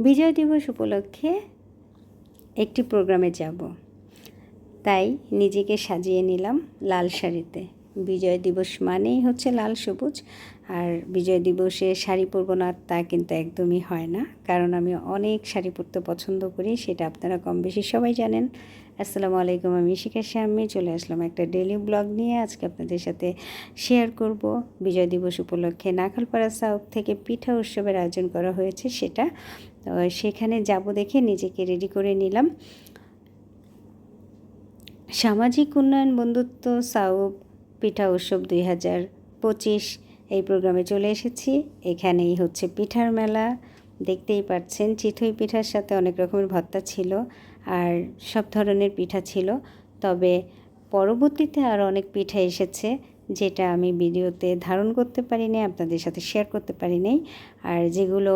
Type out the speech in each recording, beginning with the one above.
বিজয় দিবস উপলক্ষে একটি প্রোগ্রামে যাব, তাই নিজেকে সাজিয়ে নিলাম লাল শাড়িতে। বিজয় দিবস মানেই হচ্ছে লাল সবুজ, আর বিজয় দিবসে শাড়ি পরবো না তা কিন্তু একদমই হয় না, কারণ আমি অনেক শাড়ি পরতে পছন্দ করি, সেটা আপনারা কম বেশি সবাই জানেন। আসসালামু আলাইকুম, আমি শিখা শাম্মী চলে আসলাম একটা ডেইলি ব্লগ নিয়ে। আজকে আপনাদের সাথে শেয়ার করব বিজয় দিবস উপলক্ষে নাখালপাড়া সাউথ থেকে পিঠা উৎসবের আয়োজন করা হয়েছে, সেটা তো সেখানে যাব দেখে নিজেকে রেডি করে নিলাম। সামাজিক উন্নয়ন বন্ধুত্ব সাউথ পিঠা উৎসব 2025 এই প্রোগ্রামে চলে এসেছি। এখানেই হচ্ছে পিঠার মেলা, দেখতেই পাচ্ছেন। চিতই পিঠার সাথে অনেক রকমের ভর্তা ছিল আর সব ধরনের পিঠা ছিল, তবে পরবর্তীতে আরও অনেক পিঠা এসেছে যেটা আমি ভিডিওতে ধারণ করতে পারিনি, আপনাদের সাথে শেয়ার করতে পারি নাই। আর যেগুলো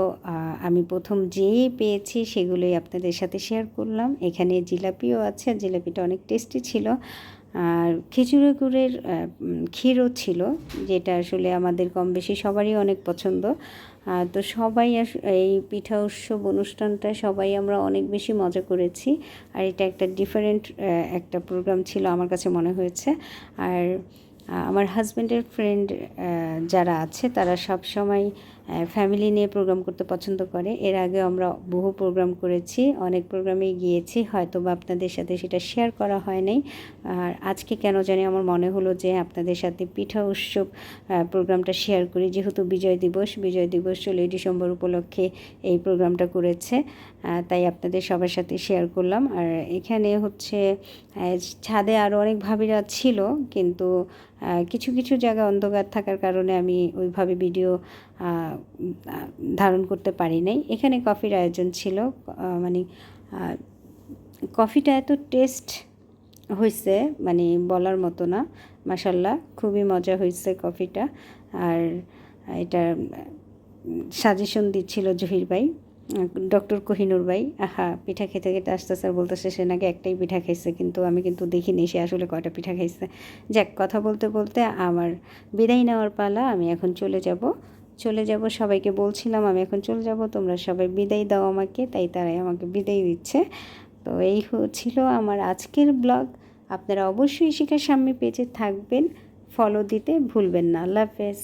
আমি প্রথম যেই পেয়েছি সেগুলোই আপনাদের সাথে শেয়ার করলাম। এখানে জিলাপিও আছে, জিলাপিটা অনেক টেস্টি ছিল। আর খেজুরে গুড়ের ক্ষীরও ছিল, যেটা আসলে আমাদের কম বেশি সবারই অনেক পছন্দ। তো সবাই এই পিঠা উৎসব অনুষ্ঠানটা সবাই আমরা অনেক বেশি মজা করেছি, আর এটা একটা ডিফারেন্ট একটা প্রোগ্রাম ছিল আমার কাছে মনে হয়েছে। আর আমার হাজব্যান্ডের ফ্রেন্ড যারা আছে তারা সব সময় ফ্যামিলি নিয়ে প্রোগ্রাম করতে পছন্দ করে। এর আগে আমরা বহু প্রোগ্রাম করেছি, অনেক প্রোগ্রামে গিয়েছি, হয়তো বা আপনাদের সাথে সেটা শেয়ার করা হয় নাই। আর আজকে কেন জানি আমার মনে হলো যে আপনাদের সাথে পিঠা উৎসব প্রোগ্রামটা শেয়ার করি, যেহেতু বিজয় দিবস 16 ডিসেম্বর উপলক্ষে এই প্রোগ্রামটা করেছে, তাই আপনাদের সবার সাথে শেয়ার করলাম। আর এখানে হচ্ছে ছাদে আরও অনেক ভাবিরা ছিল, কিন্তু কিছু কিছু জায়গা অন্ধকার থাকার কারণে আমি ওইভাবে ভিডিও ধারণ করতে পারি নাই। এখানে কফির আয়োজন ছিল, মানে কফিটা এত টেস্ট হয়েছে মানে বলার মতো না, মাশাল্লাহ খুবই মজা হয়েছে কফিটা। আর এটা সাজেশন দিচ্ছিল জহির ভাই, ডক্টর কোহিনুর ভাই। পিঠা খেতে খেতে আসতেছে আর বলতেছে সে নাকি একটাই পিঠা খাইছে, কিন্তু আমি কিন্তু দেখিনি সে আসলে কয়টা পিঠা খাইছে। যাক, কথা বলতে বলতে আমার বিদায় নেওয়ার পালা, আমি এখন চলে যাব। সবাইকে বলছিলাম আমি এখন চলে যাব, তোমরা সবাই বিদায় দাও আমাকে, তাই তারাই আমাকে বিদায় দিচ্ছে। তো এই ছিল আমার আজকের ব্লগ। আপনারা অবশ্যই শিখা শাম্মী পেজে থাকবেন, ফলো দিতে ভুলবেন না। আল্লাহ হাফেজ।